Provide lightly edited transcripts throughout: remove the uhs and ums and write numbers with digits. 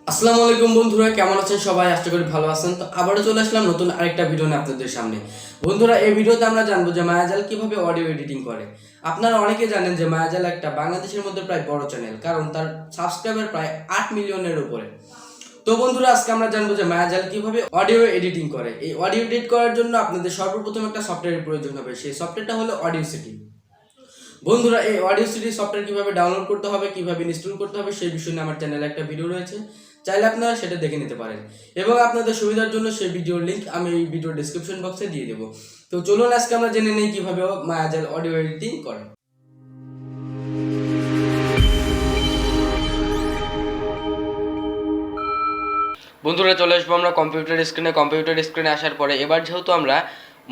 আসসালামু আলাইকুম বন্ধুরা, কেমন আছেন সবাই? আশা করি ভালো আছেন। তো আবারও চলে আসলাম নতুন আরেকটা ভিডিও নিয়ে আপনাদের সামনে। বন্ধুরা, এই ভিডিওতে আমরা জানবো যে মায়াজাল কিভাবে অডিও এডিটিং করে। আপনারা অনেকে জানেন যে মায়াজাল একটা বাংলাদেশের মধ্যে প্রায় বড় চ্যানেল, কারণ তার সাবস্ক্রাইবার প্রায় 8 মিলিয়নের উপরে। তো বন্ধুরা, আজকে আমরা জানবো যে মায়াজাল কিভাবে অডিও এডিটিং করে। এই অডিও এডিট করার জন্য আপনাদের সর্বপ্রথম একটা সফটওয়্যারের প্রয়োজন হবে। সেই সফটওয়্যারটা হলো ullah360। বন্ধুরা, এই ullah360 সফটওয়্যার কিভাবে ডাউনলোড করতে হবে, কিভাবে ইনস্টল করতে হবে সেই বিষয় নিয়ে আমার চ্যানেলে একটা ভিডিও রয়েছে, চাইলে আপনারা সেটা দেখে নিতে পারেন। এবং আপনাদের সুবিধার জন্য সেই ভিডিওর লিংক আমি এই ভিডিও ডেসক্রিপশন বক্সে দিয়ে দেবো। তো চলুন আজকে আমরা জেনে নিই কিভাবে মায়াজাল অডিও এডিটিং করে। বন্ধুরা, চলে আসবো আমরা কম্পিউটার স্ক্রিনে আসার পরে এবার যেহেতু আমরা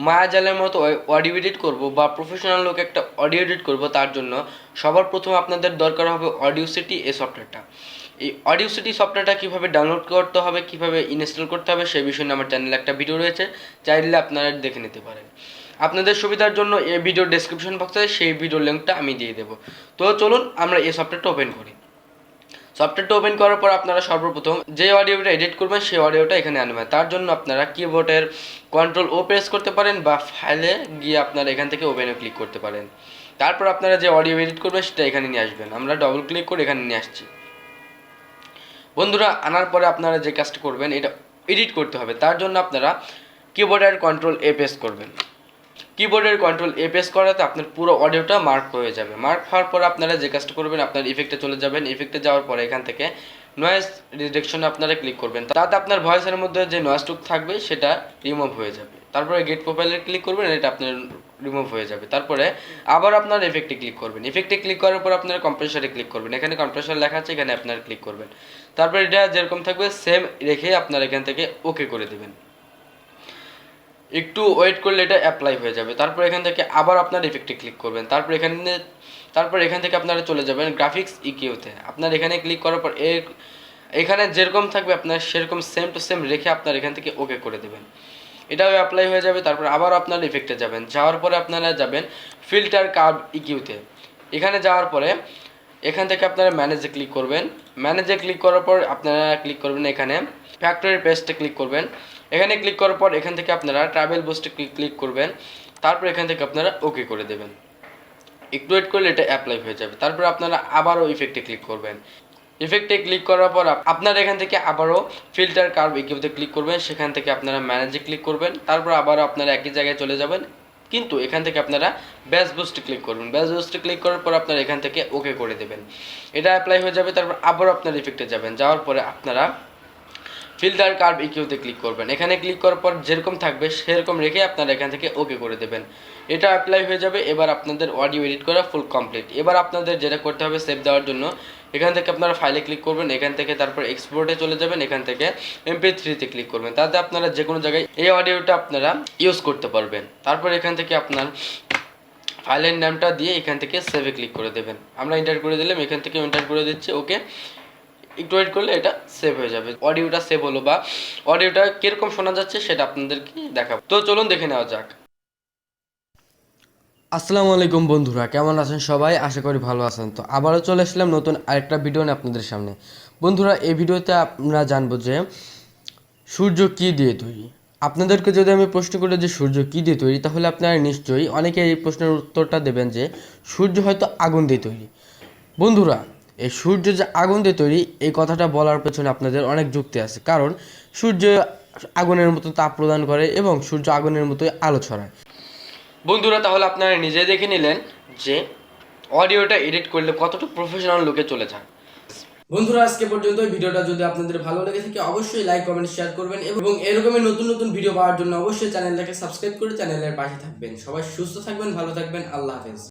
মায়াজালের মতো অডিও এডিট করব বা প্রফেশনাল লোক একটা অডিও এডিট করব, তার জন্য সবার প্রথম আপনাদের দরকার হবে ullah360 এই সফটওয়্যারটা। এই ullah360 সফটওয়্যারটা কীভাবে ডাউনলোড করতে হবে, কীভাবে ইনস্টল করতে হবে সেই বিষয়ে আমার চ্যানেলে একটা ভিডিও রয়েছে, চাইলে আপনারা দেখে নিতে পারেন। আপনাদের সুবিধার জন্য এই ভিডিওর ডেসক্রিপশন বক্সে সেই ভিডিওর লিঙ্কটা আমি দিয়ে দেবো। তো চলুন আমরা এই সফটওয়্যারটা ওপেন করি। সফটওয়্যারটা ওপেন করার পর আপনারা সর্বপ্রথম যে অডিওটা এডিট করবেন সেই অডিওটা এখানে আনবেন। তার জন্য আপনারা কিবোর্ডের Ctrl+O প্রেস করতে পারেন বা ফাইলে গিয়ে আপনারা এখান থেকে ওপেনে ক্লিক করতে পারেন। তারপর আপনারা যে অডিও এডিট করবেন সেটা এখানে নিয়ে আসবেন। আমরা ডবল ক্লিক করে এখানে নিয়ে আসছি। বন্ধুরা, আনার পরে আপনারা যে কাজটা করবেন, এটা এডিট করতে হবে। তার জন্য আপনারা কিবোর্ডের Ctrl+A প্রেস করবেন। কিবোর্ডের Ctrl+A প্রেস করাতে আপনার পুরো অডিওটা মার্ক হয়ে যাবে। মার্ক হওয়ার পর আপনারা যে কাজটা করবেন, আপনার ইফেক্টে চলে যাবেন। ইফেক্টে যাওয়ার পরে এখান থেকে নয়েজ রিডাকশনে আপনারা ক্লিক করবেন। তাতে আপনার ভয়েসের মধ্যে যে নয়েজটুকু থাকবে সেটা রিমুভ হয়ে যাবে। তারপরে গেট প্রোফাইলে ক্লিক করবেন, এটা আপনার রিমুভ হয়ে যাবে। তারপরে আবার আপনার ইফেক্টে ক্লিক করবেন। ইফেক্টে ক্লিক করার পর আপনারা কম্প্রেসারে ক্লিক করবেন। এখানে কম্প্রেসার লেখা আছে, এখানে আপনারা ক্লিক করবেন। তারপর এটা যেরকম থাকবে সেম রেখে আপনারা এখান থেকে ওকে করে দেবেন। একটু ওয়েট করলে এটা অ্যাপ্লাই হয়ে যাবে। তারপর এখান থেকে আবার আপনার ইফেক্টে ক্লিক করবেন। তারপর এখান থেকে আপনারা চলে যাবেন গ্রাফিক্স ইকিউতে। আপনার এখানে ক্লিক করার পর এখানে যেরকম থাকবে আপনার সেরকম সেম টু সেম রেখে আপনার এখান থেকে ওকে করে দেবেন। এটাও অ্যাপ্লাই হয়ে যাবে। তারপর আবার আপনার ইফেক্টে যাবেন। যাওয়ার পরে আপনারা যাবেন ফিল্টার কার্ভ ইকিউতে। এখানে যাওয়ার পরে এখান থেকে আপনারা ম্যানেজে ক্লিক করবেন। ম্যানেজে ক্লিক করার পর আপনারা ক্লিক করবেন এখানে ফ্যাক্টরি পেস্টে ক্লিক করবেন। এখানে ক্লিক করার পর এখান থেকে আপনারা ট্রাভেল বুস্টে ক্লিক করবেন। তারপর এখান থেকে আপনারা ওকে করে দেবেন। একটু ওয়েট করলে এটা অ্যাপ্লাই হয়ে যাবে। তারপর আপনারা আবারও ইফেক্টে ক্লিক করবেন। ইফেক্টে ক্লিক করার পর আপনারা এখান থেকে আবারও ফিল্টার কার্ভ ইকিউতে ক্লিক করবেন। সেখান থেকে আপনারা ম্যানেজে ক্লিক করবেন। তারপর আবারও আপনারা একই জায়গায় চলে যাবেন, কিন্তু এখান থেকে আপনারা ব্যাস বুস্টে ক্লিক করবেন। ব্যাস বুস্টে ক্লিক করার পর আপনারা এখান থেকে ওকে করে দেবেন। এটা অ্যাপ্লাই হয়ে যাবে। তারপর আবারও আপনার ইফেক্টে যাবেন। যাওয়ার পরে আপনারা ফিল্টার কার্ভ ইকিউতে ক্লিক করবেন। এখানে ক্লিক করার পর যেরকম থাকবে সেরকম রেখে আপনারা এখান থেকে ওকে করে দেবেন। এটা অ্যাপ্লাই হয়ে যাবে। এবার আপনাদের অডিও এডিট করা ফুল কমপ্লিট। এবার আপনাদের যেটা করতে হবে, সেভ দেওয়ার জন্য এখান থেকে আপনারা ফাইলে ক্লিক করবেন। এখান থেকে তারপর এক্সপোর্টে চলে যাবেন। এখান থেকে MP3তে ক্লিক করবেন। তাতে আপনারা যে কোনো জায়গায় এই অডিওটা আপনারা ইউজ করতে পারবেন। তারপর এখান থেকে আপনার ফাইলের নামটা দিয়ে এখান থেকে সেভে ক্লিক করে দেবেন। আমরা এন্টার করে দিলাম, এখান থেকে এন্টার করে দিচ্ছি ওকে। একটু ওয়েট করলে এটা সেভ হয়ে যাবে। অডিওটা সেভ হলো বা অডিওটা কিরকম শোনা যাচ্ছে সেটা আপনাদেরকে দেখাবো। তো চলুন দেখে নেওয়া যাক। আসসালামু আলাইকুম বন্ধুরা, কেমন আছেন সবাই? আশা করি ভালো আছেন। তো আবারও চলে আসলাম নতুন আরেকটা ভিডিও নিয়ে আপনাদের সামনে। বন্ধুরা, এই ভিডিওতে আমরা জানবো যে সূর্য কী দিয়ে তৈরি। আপনাদেরকে যদি আমি প্রশ্ন করি যে সূর্য কী দিয়ে তৈরি, তাহলে আপনারা নিশ্চয়ই অনেকে এই প্রশ্নের উত্তরটা দেবেন যে সূর্য হয়তো আগুন দিয়ে তৈরি। বন্ধুরা, এই সূর্য যে আগুন দিয়ে তৈরি, এই কথাটা বলার পেছনে আপনাদের অনেক যুক্তি আছে। কারণ সূর্য আগুনের মতো তাপ প্রদান করে এবং সূর্য আগুনের মতোই আলো ছড়ায়। বন্ধুরা, তাহলে আপনারা নিজে দেখে নিলেন যে অডিওটা এডিট করলে কতটা প্রফেশনাল লুকে চলে যায়। বন্ধুরা, আজকে পর্যন্ত ভিডিওটা যদি আপনাদের ভালো লেগে থাকে অবশ্যই লাইক কমেন্ট শেয়ার করবেন এবং এরকমই নতুন নতুন ভিডিও পাওয়ার জন্য অবশ্যই চ্যানেলটাকে সাবস্ক্রাইব করে চ্যানেলের পাশে থাকবেন। সবাই সুস্থ থাকবেন, ভালো থাকবেন। আল্লাহ হাফেজ।